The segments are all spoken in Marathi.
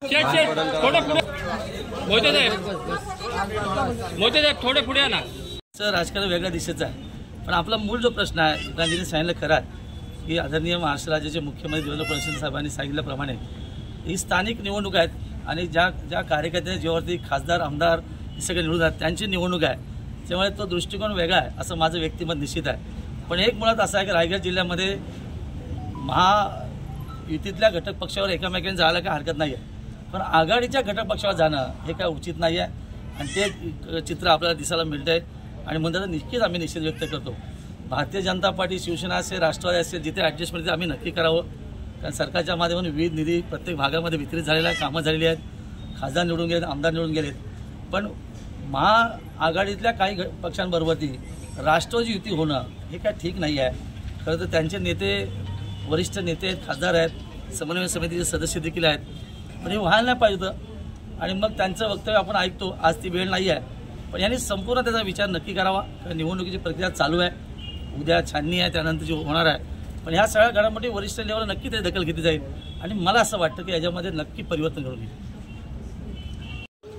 थोडे पुढे मोहिते साहेब थोडे पुढे या ना सर। राजकारण वेगळ्या दिशेचं आहे, पण आपला मूळ जो प्रश्न आहे गांधींनी सांगितलं खरं आहे की आदरणीय महाराष्ट्र राज्याचे मुख्यमंत्री देवेंद्र फडणवीस साहेबांनी सांगितल्याप्रमाणे ही स्थानिक निवडणूक आहेत आणि ज्या कार्यकर्त्यांनी जेव्हावरती खासदार आमदार हे सगळे निवडून आहेत त्यांची निवडणूक आहे, त्यामुळे तो दृष्टिकोन वेगळा आहे असं माझं व्यक्तिमत निश्चित आहे। पण एक मुळात असं आहे की रायगड जिल्ह्यामध्ये महायुतीतल्या घटक पक्षावर एकामेकांनी जायला काही हरकत नाही आहे, पण आघाडीच्या घटक पक्षावर जाणं हे काय उचित नाही आहे आणि ते चित्र आपल्याला दिसायला मिळतं आहे। आणि म्हणतात नक्कीच आम्ही निश्चित व्यक्त करतो भारतीय जनता पार्टी शिवसेना असेल राष्ट्रवादी असेल जिथे ॲडजस्टमेंट आम्ही नक्की करावं, कारण सरकारच्या माध्यमातून विविध निधी प्रत्येक भागामध्ये वितरित झालेला आहे, कामं झालेली आहेत, खासदार निवडून गेलेत, आमदार निवडून गेलेत, पण महाआघाडीतल्या काही पक्षांबरोबरती राष्ट्रवादी युती होणं हे काय ठीक नाही आहे। खरं तर त्यांचे नेते वरिष्ठ नेते आहेत, खासदार आहेत, समन्वय समितीचे सदस्य देखील आहेत, पण हे व्हायला नाही पाहिजे होतं। आणि मग त्यांचं वक्तव्य आपण ऐकतो, आज ती वेळ नाही आहे, पण यांनी संपूर्ण त्याचा विचार नक्की करावा। कारण निवडणुकीची प्रक्रिया चालू आहे, उद्या छाननी आहे, त्यानंतर जी होणार आहे, पण ह्या सगळ्या घडामोडी वरिष्ठ लेवलला नक्की ते दखल घेतली जाईल आणि मला असं वाटतं की याच्यामध्ये नक्की परिवर्तन घडून येईल।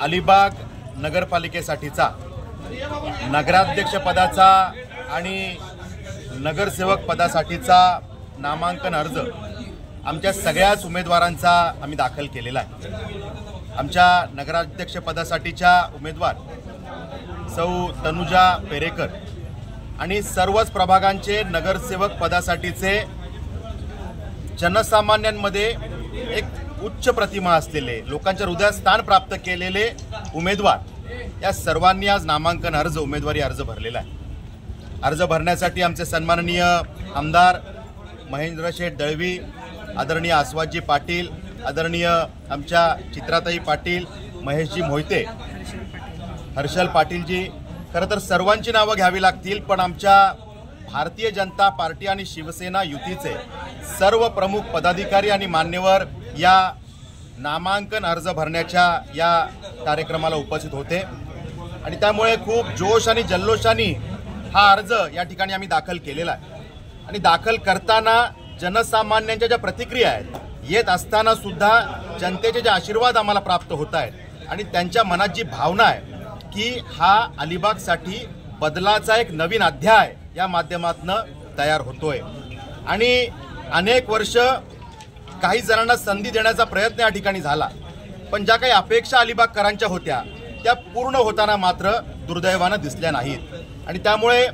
अलिबाग नगरपालिकेसाठीचा नगराध्यक्ष पदाचा आणि नगरसेवक पदासाठीचा नामांकन अर्ज आमच्या सगळ्याच उमेदवारांचा आम्ही दाखल केलेला आहे। आमच्या नगराध्यक्ष पदासाठीच्या उमेदवार सौ तनुजा पेरेकर आणि सर्वच प्रभागांचे नगरसेवक पदासाठीचे जनसामान्यांमध्ये एक उच्च प्रतिमा असलेले लोकांच्या हृदयात स्थान प्राप्त केलेले उमेदवार या सर्वांनी आज नामांकन अर्ज उमेदवारी अर्ज भरलेला आहे। अर्ज भरण्यासाठी आमचे सन्माननीय आमदार महेंद्र शेठ दळवी, आदरणीय आस्वादजी पाटील, आदरणीय आमच्या चित्राताई पाटील, महेशजी मोहिते, हर्षल पाटीलजी, खरं तर सर्वांची नावं घ्यावी लागतील, पण आमच्या भारतीय जनता पार्टी आणि शिवसेना युतीचे सर्व प्रमुख पदाधिकारी आणि मान्यवर या नामांकन अर्ज भरण्याच्या या कार्यक्रमाला उपस्थित होते आणि त्यामुळे खूप जोश आणि जल्लोषाने हा अर्ज या ठिकाणी आम्ही दाखल केलेला आहे। आणि दाखल करताना जनसामान्यांच्या ज्या प्रतिक्रिया आहेत येत असताना सुद्धा जनतेचे जे आशीर्वाद आम्हाला प्राप्त होत आहेत आणि त्यांच्या मनात जी भावना आहे की हा अलिबागसाठी बदलाचा एक नवीन अध्याय या माध्यमातून तयार होतोय आणि अनेक वर्ष काही जणांना संधी देण्याचा प्रयत्न या ठिकाणी झाला, पण ज्या काही अपेक्षा अलिबागकरांच्या होत्या त्या पूर्ण होताना मात्र दुर्दैवानं दिसल्या नाहीत। आणि त्यामुळे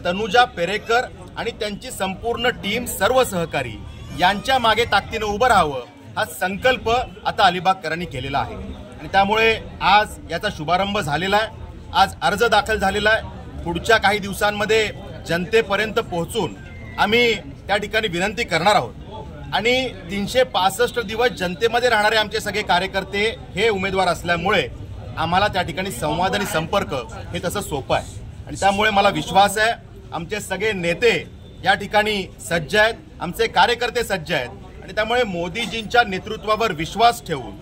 तनुजा पेरेकर आणि त्यांची संपूर्ण टीम सर्व सहकारी यांच्या मागे ताकदीनं उभं राहावं हा संकल्प आता अलिबागकरांनी केलेला आहे आणि त्यामुळे आज याचा शुभारंभ झालेला आहे। आज अर्ज दाखल झालेला आहे, पुढच्या काही दिवसांमध्ये जनतेपर्यंत पोहोचून आम्ही त्या ठिकाणी विनंती करणार आहोत आणि 365 दिवस जनतेमध्ये राहणारे आमचे सगळे कार्यकर्ते हे उमेदवार असल्यामुळे आम्हाला त्या ठिकाणी संवाद आणि संपर्क हे तसं सोपं आहे आणि त्यामुळे मला विश्वास आहे आमचे सगळे नेते या ठिकाणी सज्ज आहेत, आमचे कार्यकर्ते सज्ज आहेत आणि त्यामुळे मोदीजींच्या नेतृत्वावर विश्वास ठेवून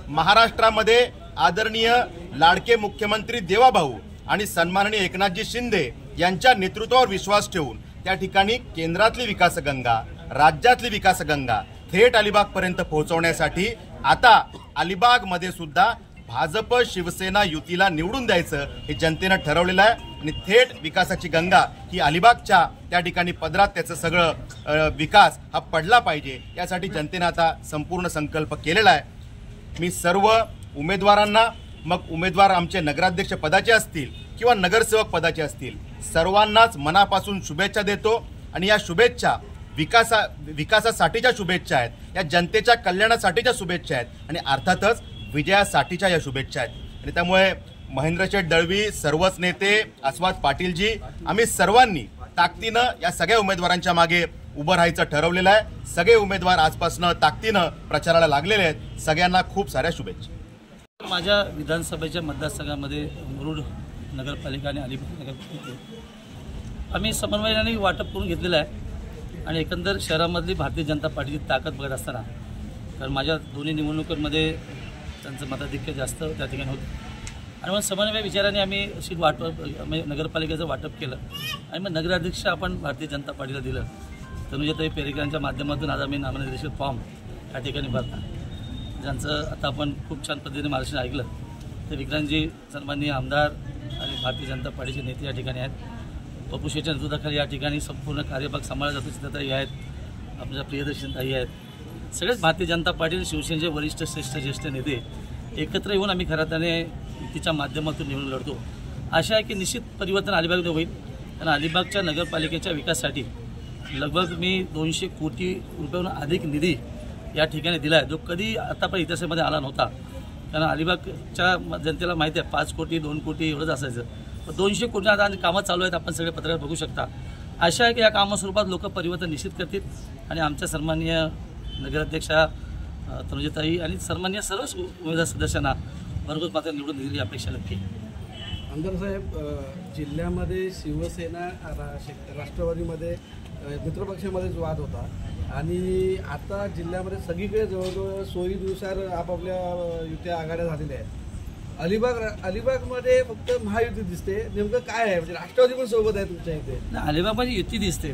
महाराष्ट्रामध्ये आदरणीय लाडके मुख्यमंत्री देवाभाऊ आणि सन्माननीय एकनाथजी शिंदे यांच्या नेतृत्वावर विश्वास ठेवून त्या ठिकाणी केंद्रातली विकासगंगा राज्यातली विकासगंगा थेट अलिबागपर्यंत पोहोचवण्यासाठी आता अलिबागमध्ये सुद्धा भाजप शिवसेना युतीला निवडून द्यायचं हे जनतेनं ठरवलेलं आहे आणि थेट विकासाची गंगा ही अलिबागच्या त्या ठिकाणी पदरात त्याचं सगळं विकास हा पडला पाहिजे यासाठी जनतेनं आता संपूर्ण संकल्प केलेला आहे। मी सर्व उमेदवारांना, मग उमेदवार आमचे नगराध्यक्ष पदाचे असतील किंवा नगरसेवक पदाचे असतील, सर्वांनाच मनापासून शुभेच्छा देतो आणि या शुभेच्छा विकासासाठीच्या शुभेच्छा आहेत, या जनतेच्या कल्याणासाठीच्या शुभेच्छा आहेत आणि अर्थातच विजयासाठीच्या या शुभेच्छा आहेत। आणि त्यामुळे महेंद्र शेठ दळवी, सर्वच नेते, आस्वाद पाटीलजी, आम्ही सर्वांनी ताकदीनं या सगळ्या उमेदवारांच्या मागे उभं राहायचं ठरवलेलं आहे। सगळे उमेदवार आजपासून ताकदीनं प्रचाराला लागलेले आहेत। सगळ्यांना खूप साऱ्या शुभेच्छा। माझ्या विधानसभेच्या मतदारसंघामध्ये मुरुड नगरपालिका आणि अलिबाग नगरपालिका आम्ही समन्वयाने वाटप करून घेतलेलं आहे आणि एकंदर शहरामधली भारतीय जनता पार्टीची ताकद बघत असताना, कारण माझ्या दोन्ही निवडणुकांमध्ये त्यांचं मताधिक्य जास्त त्या ठिकाणी होतं आणि मग समन्वय विचाराने आम्ही सीट वाटप नगरपालिकेचं वाटप केलं आणि मग नगराध्यक्ष आपण भारतीय जनता पार्टीला दिलं। तनुजाताई पेरेकरांच्या माध्यमातून आज आम्ही नामनिर्देशित फॉर्म त्या ठिकाणी भरला ज्यांचं आता आपण खूप छान पद्धतीने मार्गदर्शन ऐकलं ते विक्रांतजी सन्माननीय आमदार आणि भारतीय जनता पार्टीचे नेते या ठिकाणी आहेत. पप्पूशेच्या नेतृत्वाखाली या ठिकाणी संपूर्ण कार्यभाग सांभाळला जातो. चित्रताई आहेत, आपल्या प्रियदर्शनताई आहेत, सगळेच भारतीय जनता पार्टी आणि शिवसेनेचे वरिष्ठ श्रेष्ठ ज्येष्ठ नेते एकत्र येऊन आम्ही खऱ्या अर्थाने युतीच्या माध्यमातून निवडून लढतो. आशा आहे की निश्चित परिवर्तन अलिबागमध्ये होईल. कारण अलिबागच्या नगरपालिकेच्या विकासासाठी लगभग मी 200 कोटी रुपयाहून अधिक निधी या ठिकाणी दिला आहे, जो कधी आतापर्यंत इतिहासामध्ये आला नव्हता. कारण अलिबागच्या जनतेला माहिती आहे 5 कोटी 2 कोटी एवढंच असायचं, पण 200 कोटी आता कामं चालू आहेत. आपण सगळे पत्रकार बघू शकता. आशा आहे की या कामास्वरूपात लोक परिवर्तन निश्चित करतील आणि आमच्या सन्माननीय नगराध्यक्षा तनुजाताई आणि सन्माननीय सर्व उमेदवार सदस्यांना भरघोस मात्र निवडून दिलेली अपेक्षा नक्की. आमदार साहेब, जिल्ह्यामध्ये शिवसेना राष्ट्रवादीमध्ये मित्रपक्षामध्येच वाद होता आणि आता जिल्ह्यामध्ये सगळीकडे जवळजवळ सोयीनुसार आपापल्या युत्या आघाड्या झालेल्या आहेत. अलिबागमध्ये फक्त महायुती दिसते. नेमकं काय आहे? म्हणजे राष्ट्रवादी पण सोबत आहे तुमच्या इथे? अलिबागमध्ये युती दिसते.